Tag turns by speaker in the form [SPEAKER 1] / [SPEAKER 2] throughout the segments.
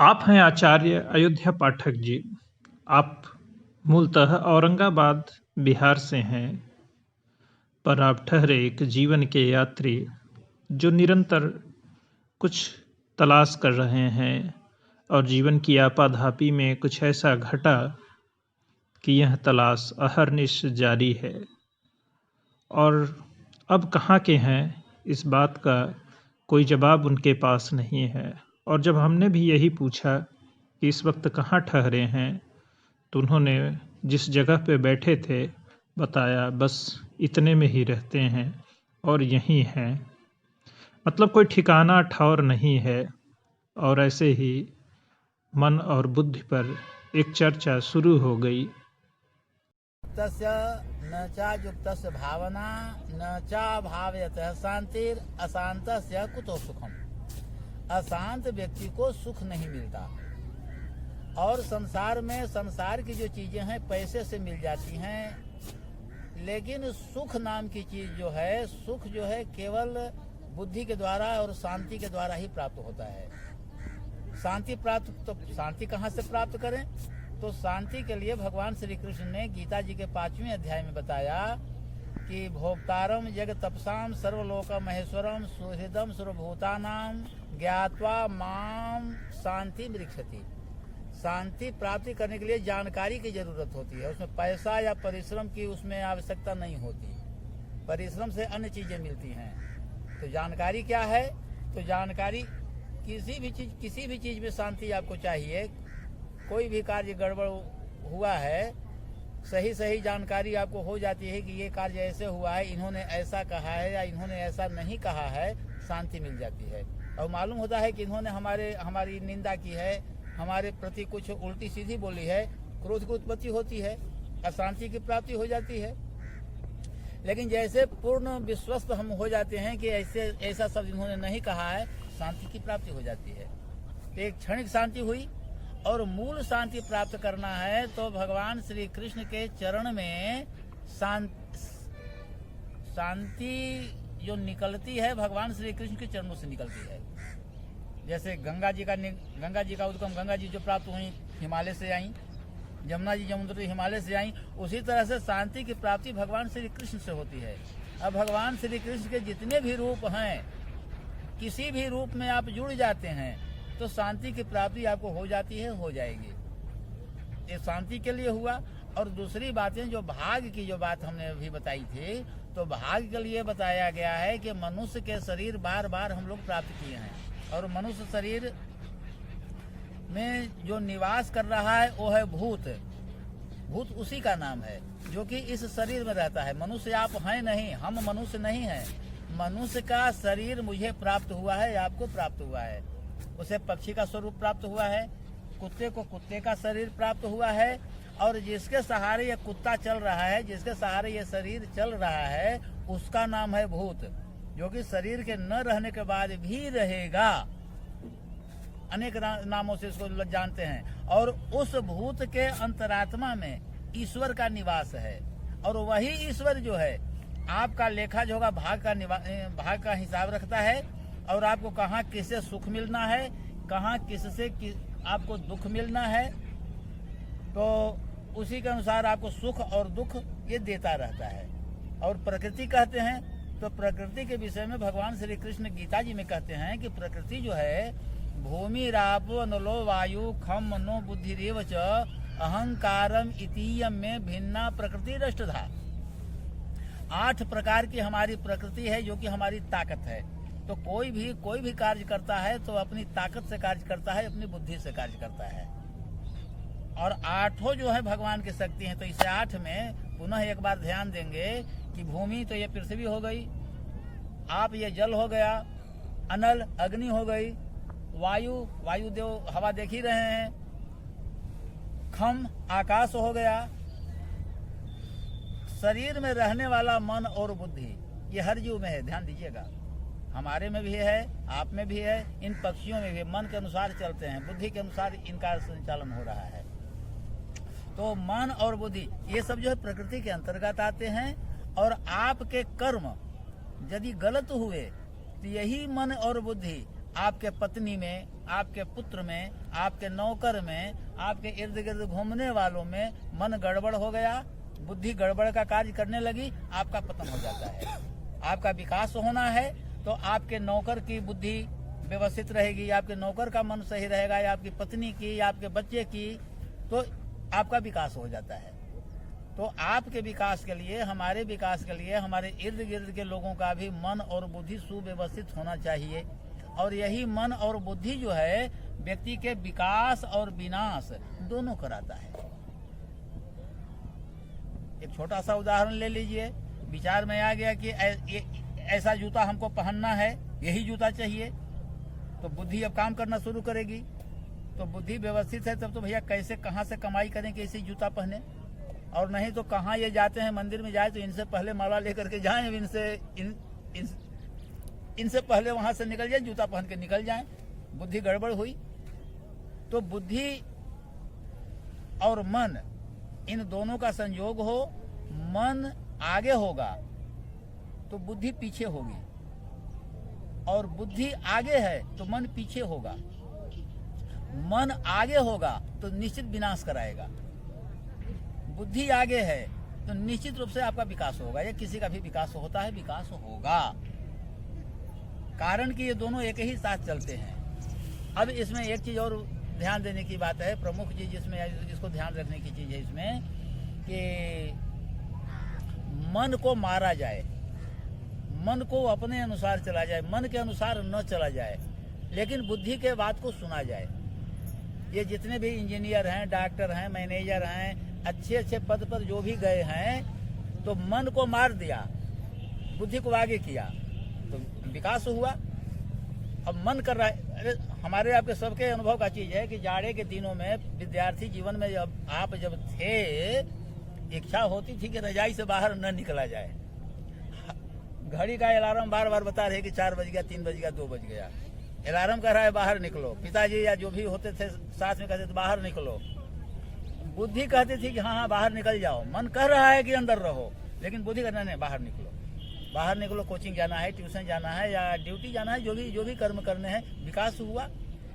[SPEAKER 1] आप हैं आचार्य अयोध्या पाठक जी। आप मूलतः औरंगाबाद, बिहार से हैं, पर आप ठहरे एक जीवन के यात्री जो निरंतर कुछ तलाश कर रहे हैं और जीवन की आपाधापी में कुछ ऐसा घटा कि यह तलाश अहर्निश जारी है। और अब कहाँ के हैं, इस बात का कोई जवाब उनके पास नहीं है। और जब हमने भी यही पूछा कि इस वक्त कहाँ ठहरे हैं, तो उन्होंने जिस जगह पे बैठे थे बताया, बस इतने में ही रहते हैं और यहीं हैं। मतलब कोई ठिकाना ठौर नहीं है। और ऐसे ही मन और बुद्धि पर एक चर्चा शुरू हो गई।
[SPEAKER 2] तस्य न चायुक्तस्य भावना न चाभावयतः शांतिर अशांतस्य कुतो सुखम। अशांत व्यक्ति को सुख नहीं मिलता। और संसार में संसार की जो चीजें हैं पैसे से मिल जाती हैं, लेकिन सुख नाम की चीज जो है, सुख जो है केवल बुद्धि के द्वारा और शांति के द्वारा ही प्राप्त होता है। शांति प्राप्त, तो शांति कहाँ से प्राप्त करें? तो शांति के लिए भगवान श्री कृष्ण ने गीता जी के 5वें अध्याय में बताया कि भोक्तारम जग तपसाम सर्वलोक महेश्वरम सुहृदम सर्वभूतानाम ज्ञात्वा माम शांति मृक्षति। शांति प्राप्ति करने के लिए जानकारी की जरूरत होती है। उसमें पैसा या परिश्रम की उसमें आवश्यकता नहीं होती। परिश्रम से अन्य चीजें मिलती हैं। तो जानकारी क्या है? तो जानकारी किसी भी चीज में शांति आपको चाहिए। कोई भी कार्य गड़बड़ हुआ है, सही जानकारी आपको हो जाती है कि ये कार्य ऐसे हुआ है, इन्होंने ऐसा कहा है या इन्होंने ऐसा नहीं कहा है, शांति मिल जाती है। और मालूम होता है कि इन्होंने हमारी निंदा की है, हमारे प्रति कुछ उल्टी सीधी बोली है, क्रोध की उत्पत्ति होती है, अशांति की प्राप्ति हो जाती है। लेकिन जैसे पूर्ण विश्वस्त हम हो जाते हैं कि ऐसा शब्द इन्होंने नहीं कहा है, शांति की प्राप्ति हो जाती है। तो एक क्षणिक शांति हुई। और मूल शांति प्राप्त करना है तो भगवान श्री कृष्ण के चरण में शांति जो निकलती है, भगवान श्री कृष्ण के चरणों से निकलती है। जैसे गंगा जी का उद्गम, गंगा जी जो प्राप्त हुई हिमालय से आई, जमुना जी जमुना हिमालय से आई, उसी तरह से शांति की प्राप्ति भगवान श्री कृष्ण से होती है। अब भगवान श्री कृष्ण के जितने भी रूप हैं, किसी भी रूप में आप जुड़ जाते हैं तो शांति की प्राप्ति आपको हो जाती है, हो जाएगी। ये शांति के लिए हुआ। और दूसरी बातें, जो भाग्य की जो बात हमने अभी बताई थी, तो भाग्य के लिए बताया गया है कि मनुष्य के शरीर बार बार हम लोग प्राप्त किए हैं। और मनुष्य शरीर में जो निवास कर रहा है वो है भूत उसी का नाम है, जो कि इस शरीर में रहता है। मनुष्य आप हैं नहीं, हम मनुष्य नहीं हैं। मनुष्य का शरीर मुझे प्राप्त हुआ है, आपको प्राप्त हुआ है। उसे पक्षी का स्वरूप प्राप्त हुआ है, कुत्ते को कुत्ते का शरीर प्राप्त हुआ है। और जिसके सहारे ये कुत्ता चल रहा है, जिसके सहारे ये शरीर चल रहा है, उसका नाम है भूत, जो कि शरीर के न रहने के बाद भी रहेगा। अनेक नामों से इसको जानते हैं। और उस भूत के अंतरात्मा में ईश्वर का निवास है। और वही ईश्वर जो है आपका लेखा जोखा भाग का हिसाब रखता है। और आपको कहाँ किससे सुख मिलना है, कहाँ किससे आपको दुख मिलना है, तो उसी के अनुसार आपको सुख और दुख ये देता रहता है। और प्रकृति कहते हैं, तो प्रकृति के विषय में भगवान श्री कृष्ण गीता जी में कहते हैं कि प्रकृति जो है, भूमि रापो नलो वायु खम मनो बुद्धि रेवच अहंकारम इतीयम में भिन्ना प्रकृति रष्टधा। 8 प्रकार की हमारी प्रकृति है, जो कि हमारी ताकत है। तो कोई भी कार्य करता है तो अपनी ताकत से कार्य करता है, अपनी बुद्धि से कार्य करता है। और 8 जो है भगवान की शक्ति है। तो इसे 8 में पुनः एक बार ध्यान देंगे कि भूमि तो ये पृथ्वी हो गई, आप ये जल हो गया, अनल अग्नि हो गई, वायु देव हवा देख ही रहे हैं, खम आकाश हो गया, शरीर में रहने वाला मन और बुद्धि, ये हर जीव में है। ध्यान दीजिएगा, हमारे में भी है, आप में भी है, इन पक्षियों में भी मन के अनुसार चलते हैं, बुद्धि के अनुसार इनका संचालन हो रहा है। तो मन और बुद्धि ये सब जो है प्रकृति के अंतर्गत आते हैं। और आपके कर्म यदि गलत हुए तो यही मन और बुद्धि आपके पत्नी में, आपके पुत्र में, आपके नौकर में, आपके इर्द गिर्द घूमने वालों में मन गड़बड़ हो गया, बुद्धि गड़बड़ का कार्य करने लगी, आपका पतन हो जाता है। आपका विकास होना है तो आपके नौकर की बुद्धि व्यवस्थित रहेगी, आपके नौकर का मन सही रहेगा, या आपकी पत्नी की, या आपके बच्चे की, तो आपका विकास हो जाता है। तो आपके विकास के लिए, हमारे विकास के लिए, हमारे इर्द गिर्द के लोगों का भी मन और बुद्धि सुव्यवस्थित होना चाहिए। और यही मन और बुद्धि जो है व्यक्ति के विकास और विनाश दोनों कराता है। एक छोटा सा उदाहरण ले लीजिए। विचार में आ गया कि ऐसा जूता हमको पहनना है, यही जूता चाहिए, तो बुद्धि अब काम करना शुरू करेगी। तो बुद्धि व्यवस्थित है तब तो भैया कैसे, कहाँ से कमाई करें कि इसी जूता पहने, और नहीं तो कहाँ ये जाते हैं मंदिर में जाए तो इनसे पहले माला लेकर के जाएं, इनसे पहले वहां से निकल जाए, जूता पहन के निकल जाएं। बुद्धि गड़बड़ हुई। तो बुद्धि और मन, इन दोनों का संयोग हो, मन आगे होगा तो बुद्धि पीछे होगी, और बुद्धि आगे है तो मन पीछे होगा। मन आगे होगा तो निश्चित विनाश कराएगा, बुद्धि आगे है तो निश्चित रूप से आपका विकास होगा, या किसी का भी विकास होता है, विकास होगा। कारण कि ये दोनों एक ही साथ चलते हैं। अब इसमें एक चीज और ध्यान देने की बात है, प्रमुख चीज जिसमें जिसको ध्यान रखने की चीज है इसमें, कि मन को मारा जाए, मन को अपने अनुसार चला जाए, मन के अनुसार न चला जाए, लेकिन बुद्धि के बात को सुना जाए। ये जितने भी इंजीनियर हैं, डॉक्टर हैं, मैनेजर हैं, अच्छे अच्छे पद पर जो भी गए हैं, तो मन को मार दिया, बुद्धि को आगे किया, तो विकास हुआ। अब मन कर रहा है, अरे हमारे आपके सबके अनुभव का चीज है कि जाड़े के दिनों में विद्यार्थी जीवन में जब थे, इच्छा होती थी कि रजाई से बाहर न निकला जाए। घड़ी का अलार्म बार बार बता रहे कि 4 बज गया, 3 बज गया, 2 बज गया, अलार्म कह रहा है बाहर निकलो। पिताजी या जो भी होते थे साथ में कहते थे बाहर निकलो। बुद्धि कहती थी कि हाँ बाहर निकल जाओ। मन कह रहा है कि अंदर रहो, लेकिन बुद्धि कहना नहीं, बाहर निकलो, बाहर निकलो, कोचिंग जाना है, ट्यूशन जाना है, या ड्यूटी जाना है, जो भी कर्म करने हैं। विकास हुआ,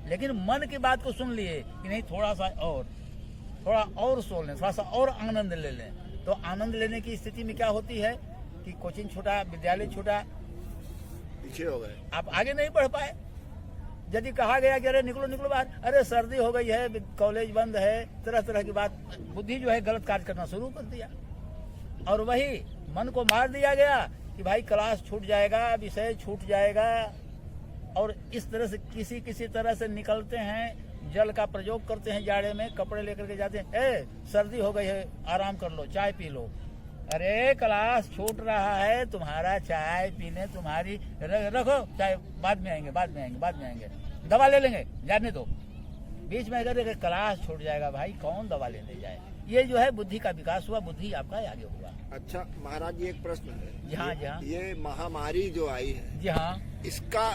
[SPEAKER 2] लेकिन मन की बात को सुन लिए कि नहीं, थोड़ा और सो लें, थोड़ा सा और आनंद ले लें। तो आनंद लेने की स्थिति में क्या होती है कि कोचिंग छूटा, विद्यालय छूटा,
[SPEAKER 3] पीछे हो गए,
[SPEAKER 2] आप आगे नहीं बढ़ पाए। यदि कहा गया कि अरे निकलो निकलो बाहर, अरे सर्दी हो गई है, कॉलेज बंद है, तरह तरह की बात, बुद्धि जो है गलत कार्य करना शुरू कर दिया। और वही मन को मार दिया गया कि भाई क्लास छूट जाएगा, विषय छूट जाएगा, और इस तरह से किसी तरह से निकलते हैं। जल का प्रयोग करते हैं, जाड़े में कपड़े लेकर के जाते हैं, सर्दी हो गई है, आराम कर लो, चाय पी लो। अरे क्लास छूट रहा है, तुम्हारा चाय पीने, तुम्हारी रखो चाय, बाद में आएंगे, दवा ले लेंगे, जाने दो। बीच में अगर क्लास छूट जाएगा, भाई कौन दवा लेने जाए। ये जो है बुद्धि का विकास हुआ, बुद्धि आपका आगे हुआ।
[SPEAKER 3] अच्छा महाराज जी, एक प्रश्न है।
[SPEAKER 2] जी हाँ,
[SPEAKER 3] ये महामारी जो आई है,
[SPEAKER 2] जी हाँ,
[SPEAKER 3] इसका